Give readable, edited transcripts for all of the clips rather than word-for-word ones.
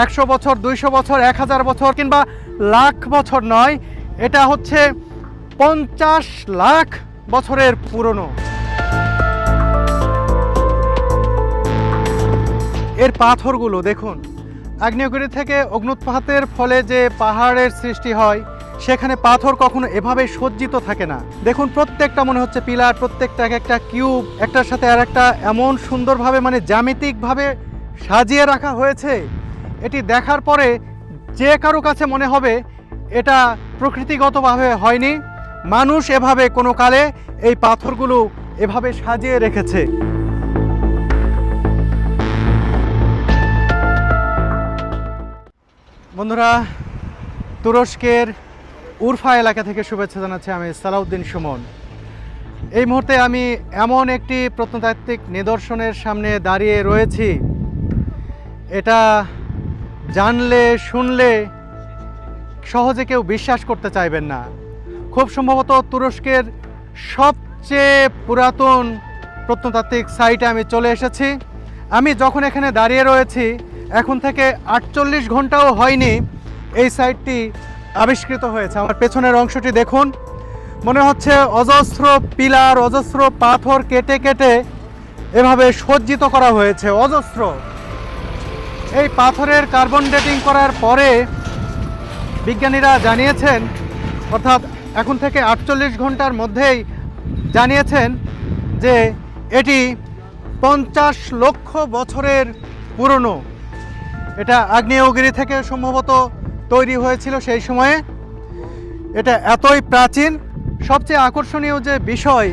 100 বছর, 200 বছর, 1000 বছর কিংবা লাখ বছর নয়, এটা হচ্ছে 50 লাখ বছরের পুরনো। এর পাথরগুলো দেখুন, আগ্নেয়গিরি থেকে অগ্ন্যুৎপাতের ফলে যে পাহাড়ের সৃষ্টি হয়, সেখানে পাথর কখনো এভাবে সজ্জিত থাকে না। দেখুন প্রত্যেকটা মনে হচ্ছে পিলার, প্রত্যেকটা এক একটা কিউব, একটার সাথে আর একটা এমন সুন্দরভাবে মানে জ্যামিতিকভাবে সাজিয়ে রাখা হয়েছে। এটি দেখার পরে যে কারো কাছে মনে হবে এটা প্রকৃতিগতভাবে হয়নি, মানুষ এভাবে কোনো কালে এই পাথরগুলো এভাবে সাজিয়ে রেখেছে। বন্ধুরা, তুরস্কের উরফা এলাকা থেকে শুভেচ্ছা জানাচ্ছি আমি সালাউদ্দিন সুমন। এই মুহূর্তে আমি এমন একটি প্রত্নতাত্ত্বিক নিদর্শনের সামনে দাঁড়িয়ে রয়েছি, এটা জানলে শুনলে সহজে কেউ বিশ্বাস করতে চাইবেন না। খুব সম্ভবত তুরস্কের সবচেয়ে পুরাতন প্রত্নতাত্ত্বিক সাইটে আমি চলে এসেছি। আমি যখন এখানে দাঁড়িয়ে রয়েছি, এখন থেকে 48 ঘন্টাও হয়নি এই সাইটটি আবিষ্কৃত হয়েছে। আমার পেছনের অংশটি দেখুন, মনে হচ্ছে অজস্র পিলার, অজস্র পাথর কেটে কেটে এভাবে সজ্জিত করা হয়েছে, অজস্র। এই পাথরের কার্বন ডেটিং করার পরে বিজ্ঞানীরা জানিয়েছেন, অর্থাৎ এখন থেকে 48 ঘন্টার মধ্যেই জানিয়েছেন যে এটি 50 লক্ষ বছরের পুরনো। এটা আগ্নেয়গিরি থেকে সম্ভবত তৈরি হয়েছিল সেই সময়ে। এটা এতই প্রাচীন। সবচেয়ে আকর্ষণীয় যে বিষয়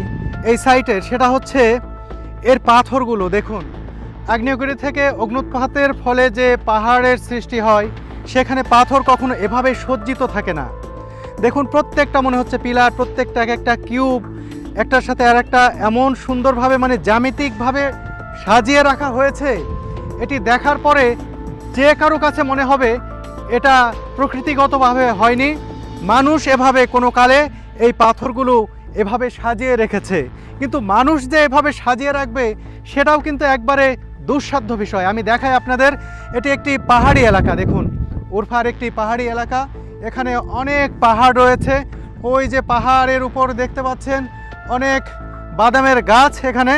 এই সাইটের, সেটা হচ্ছে এর পাথরগুলো দেখুন। আগ্নেয়গিরি থেকে অগ্ন্যুৎপাতের ফলে যে পাহাড়ের সৃষ্টি হয়, সেখানে পাথর কখনো এভাবে সজ্জিত থাকে না। দেখুন প্রত্যেকটা মনে হচ্ছে পিলার, প্রত্যেকটা এক একটা কিউব, একটার সাথে আর একটা এমন সুন্দরভাবে মানে জ্যামিতিকভাবে সাজিয়ে রাখা হয়েছে। এটি দেখার পরে যে কারো কাছে মনে হবে এটা প্রকৃতিগতভাবে হয়নি, মানুষ এভাবে কোনো কালে এই পাথরগুলো এভাবে সাজিয়ে রেখেছে। কিন্তু মানুষ যে এভাবে সাজিয়ে রাখবে সেটাও কিন্তু একবারে দুঃসাধ্য বিষয়। আমি দেখাই আপনাদের, এটি একটি পাহাড়ি এলাকা। দেখুন উরফার একটি পাহাড়ি এলাকা, এখানে অনেক পাহাড় রয়েছে। ওই যে পাহাড়ের উপর দেখতে পাচ্ছেন অনেক বাদামের গাছ এখানে।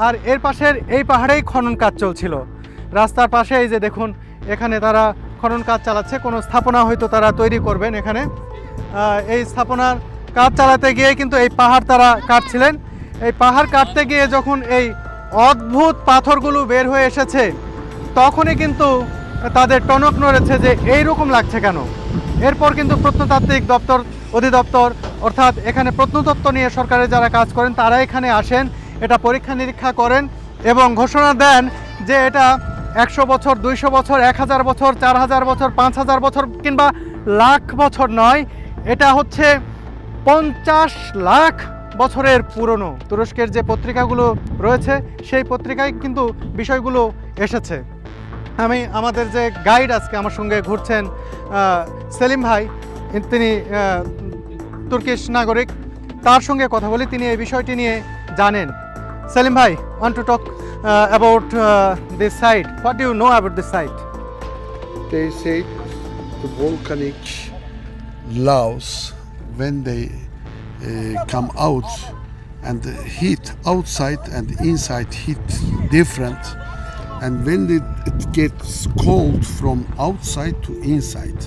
আর এর পাশের এই পাহাড়েই খনন কাজ চলছিল। রাস্তার পাশে এই যে দেখুন, এখানে তারা খনন কাজ চালাচ্ছে, কোনো স্থাপনা হয়তো তারা তৈরি করবেন এখানে। এই স্থাপনার কাজ চালাতে গিয়ে কিন্তু এই পাহাড় তারা কাটছিলেন। এই পাহাড় কাটতে গিয়ে যখন এই অদ্ভুত পাথরগুলো বের হয়ে এসেছে, তখনই কিন্তু তাদের টনক নড়েছে যে এইরকম লাগছে কেন। এরপর কিন্তু প্রত্নতাত্ত্বিক অধিদপ্তর, অর্থাৎ এখানে প্রত্নতত্ত্ব নিয়ে সরকারের যারা কাজ করেন, তারা এখানে আসেন, এটা পরীক্ষা নিরীক্ষা করেন এবং ঘোষণা দেন যে এটা 100 বছর, 200 বছর, 1000 বছর, 4000 বছর, 5000 বছর কিংবা লাখ বছর নয়, এটা হচ্ছে 50 লাখ বছরের পুরনো। তুরস্কের যে পত্রিকাগুলো রয়েছে সেই পত্রিকায় কিন্তু বিষয়গুলো এসেছে। আমি আমাদের যে গাইড আজকে আমার সঙ্গে ঘুরছেন সেলিম ভাই, তিনি তুর্কিশ নাগরিক, তার সঙ্গে কথা বলি, তিনি এই বিষয়টি নিয়ে জানেন। সেলিম ভাই, want to talk about this site. What do you know about this site? They say the volcanic lavas, when they come out, and the heat outside and inside heat different, and when it gets cold from outside to inside,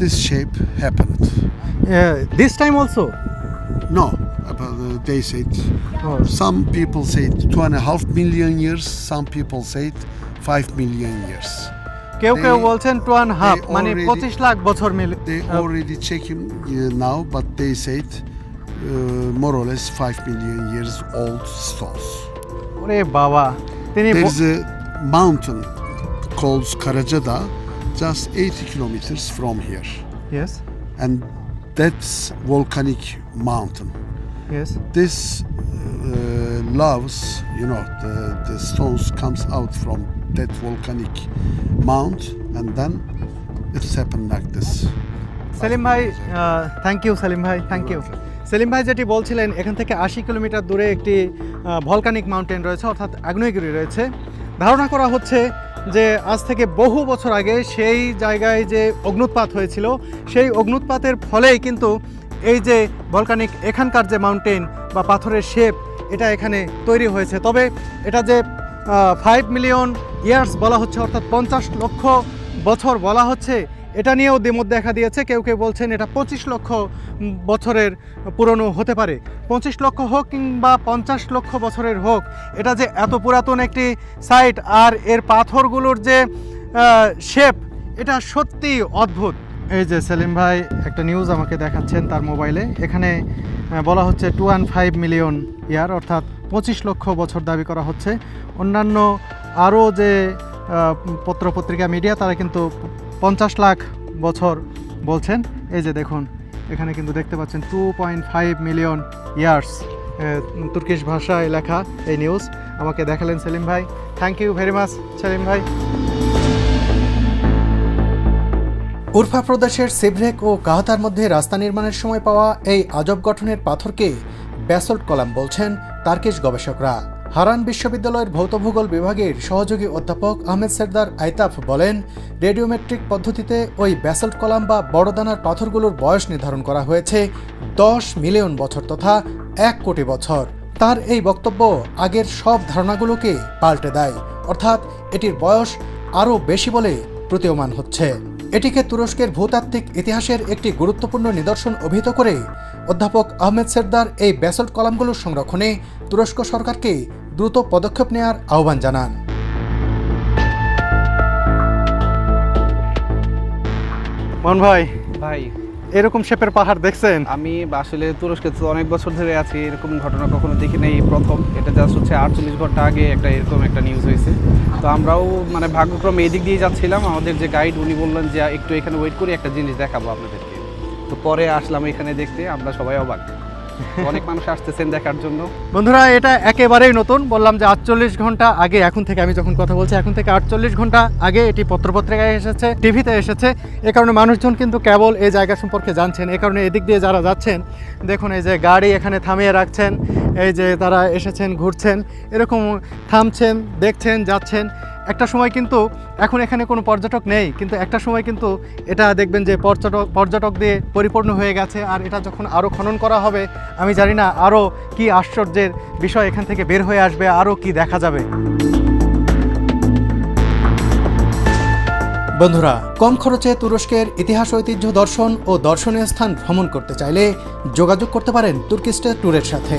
this shape happened. This time also? No, they said some people say 2.5 million years, some people say 5 million years. কেউ কেউ বলছেন 2.5, মানে 25 লাখ বছর মিলে। They already checking now, but they said more or less 5 million years old stones. ওরে বাবা, তিনি There is a mountain called Karacadağ, just 80 kilometers from here, Yes, and that's volcanic mountain. yes. This lavas, the stones comes out from that volcanic mount, and then it's happened like this. Selim ভাই, thank you Selim ভাই, thank you. Selim ভাই যেটি বলছিলেন, এখান থেকে 80 kilometre দূরে একটি volcanic mountain রয়েছে, অর্থাৎ আগ্নেয়গিরি রয়েছে। ধারণা করা হচ্ছে যে আজ থেকে বহু বছর আগে সেই জায়গায় যে অগ্নুৎপাত হয়েছিল সেই অগ্নুৎপাতের ফলেই কিন্তু এই যে ভলকানিক এখানকার যে মাউন্টেন বা পাথরের শেপ এটা এখানে তৈরি হয়েছে। তবে এটা যে 5 মিলিয়ন ইয়ার্স বলা হচ্ছে, অর্থাৎ 50 লক্ষ বছর বলা হচ্ছে, এটা নিয়েও দ্বিমত দেখা দিয়েছে। কেউ কেউ বলছেন এটা 25 লক্ষ বছরের পুরনো হতে পারে। 25 লক্ষ হোক কিংবা 50 লক্ষ বছরের হোক, এটা যে এত পুরাতন একটি সাইট আর এর পাথরগুলোর যে শেপ, এটা সত্যি অদ্ভুত। এই যে সেলিম ভাই একটা নিউজ আমাকে দেখাচ্ছেন তার মোবাইলে, এখানে বলা হচ্ছে 215 মিলিয়ন ইয়ার, অর্থাৎ 25 লক্ষ বছর দাবি করা হচ্ছে। অন্যান্য আরও যে পত্রপত্রিকা মিডিয়া তারা কিন্তু 50 লাখ বছর বলছেন। এই যে দেখুন এখানে কিন্তু দেখতে পাচ্ছেন 2.5 মিলিয়ন ইয়ার্স, তুর্কিশ ভাষায় লেখা এই নিউজ আমাকে দেখালেন সেলিম ভাই। Thank you very much Salim ভাই। উরফা প্রদেশের সিভরেক ও কাহতার মধ্যে রাস্তা নির্মাণের সময় পাওয়া এই আজব গঠনের পাথরকে ব্যাসল্ট কলাম বলছেন তার্কিশ গবেষকরা। হারান বিশ্ববিদ্যালয়ের ভৌতভূগোল বিভাগের সহযোগী অধ্যাপক আহমেদ সেরদার আইতাফ বলেন, রেডিওমেট্রিক পদ্ধতিতে ওই ব্যাসল্ট কলাম বা বড় দানার পাথরগুলোর বয়স নির্ধারণ করা হয়েছে 10 মিলিয়ন বছর তথা 1 কোটি বছর। তার এই বক্তব্য আগের সব ধারণাগুলোকে পাল্টে দেয়, অর্থাৎ এটির বয়স আরও বেশি বলে প্রতীয়মান হচ্ছে। এটিকে তুরস্কের ভূতাত্ত্বিক ইতিহাসের একটি গুরুত্বপূর্ণ নিদর্শন অভিহিত করে অধ্যাপক আহমেদ সেরদার এই ব্যাসল্ট কলামগুলোর সংরক্ষণে তুরস্ক সরকারকে দ্রুত পদক্ষেপ নেওয়ার আহ্বান জানান। মন ভাই, এরকম শেপের পাহাড় দেখছেন? আমি আসলে তুরস্কে তো অনেক বছর ধরে আছি, এরকম ঘটনা কখনো দেখি নাই, প্রথম। এটা জাস্ট হচ্ছে 48 ঘন্টা আগে এরকম একটা নিউজ হয়েছে। তো আমরাও মানে ভাগ্যক্রমে এদিক দিয়ে যাচ্ছিলাম, আমাদের যে গাইড উনি বললেন যে একটু এখানে ওয়েট করে একটা জিনিস দেখাবো আপনাদেরকে। তো পরে আসলাম এখানে দেখতে, আমরা সবাই অবাক, অনেক মানুষ আসতেছেন দেখার জন্য। বন্ধুরা, এটা একেবারেই নতুন। বললাম যে 48 ঘন্টা আগে, এখন থেকে আমি যখন কথা বলছি এখন থেকে 48 ঘন্টা আগে এটি পত্রপত্রিকায় এসেছে, টিভিতে এসেছে। এ কারণে মানুষজন কিন্তু কেবল এই জায়গা সম্পর্কে জানছেন। এ কারণে এদিক দিয়ে যারা যাচ্ছেন দেখুন এই যে গাড়ি এখানে থামিয়ে রাখছেন, এই যে তারা এসেছেন ঘুরছেন, এরকম থামছেন, দেখছেন, যাচ্ছেন। একটা সময় কিন্তু এখন এখানে কোনো পর্যটক নেই, কিন্তু একটা সময় কিন্তু এটা দেখবেন যে পর্যটক দিয়ে পরিপূর্ণ হয়ে গেছে। আর এটা যখন আরও খনন করা হবে আমি জানি না আরও কি আশ্চর্যের বিষয় এখান থেকে বের হয়ে আসবে, আরও কি দেখা যাবে। বন্ধুরা, কম খরচে তুরস্কের ইতিহাস, ঐতিহ্য, দর্শন ও দর্শনীয় স্থান ভ্রমণ করতে চাইলে যোগাযোগ করতে পারেন তুর্কিস্টে ট্যুরের সাথে।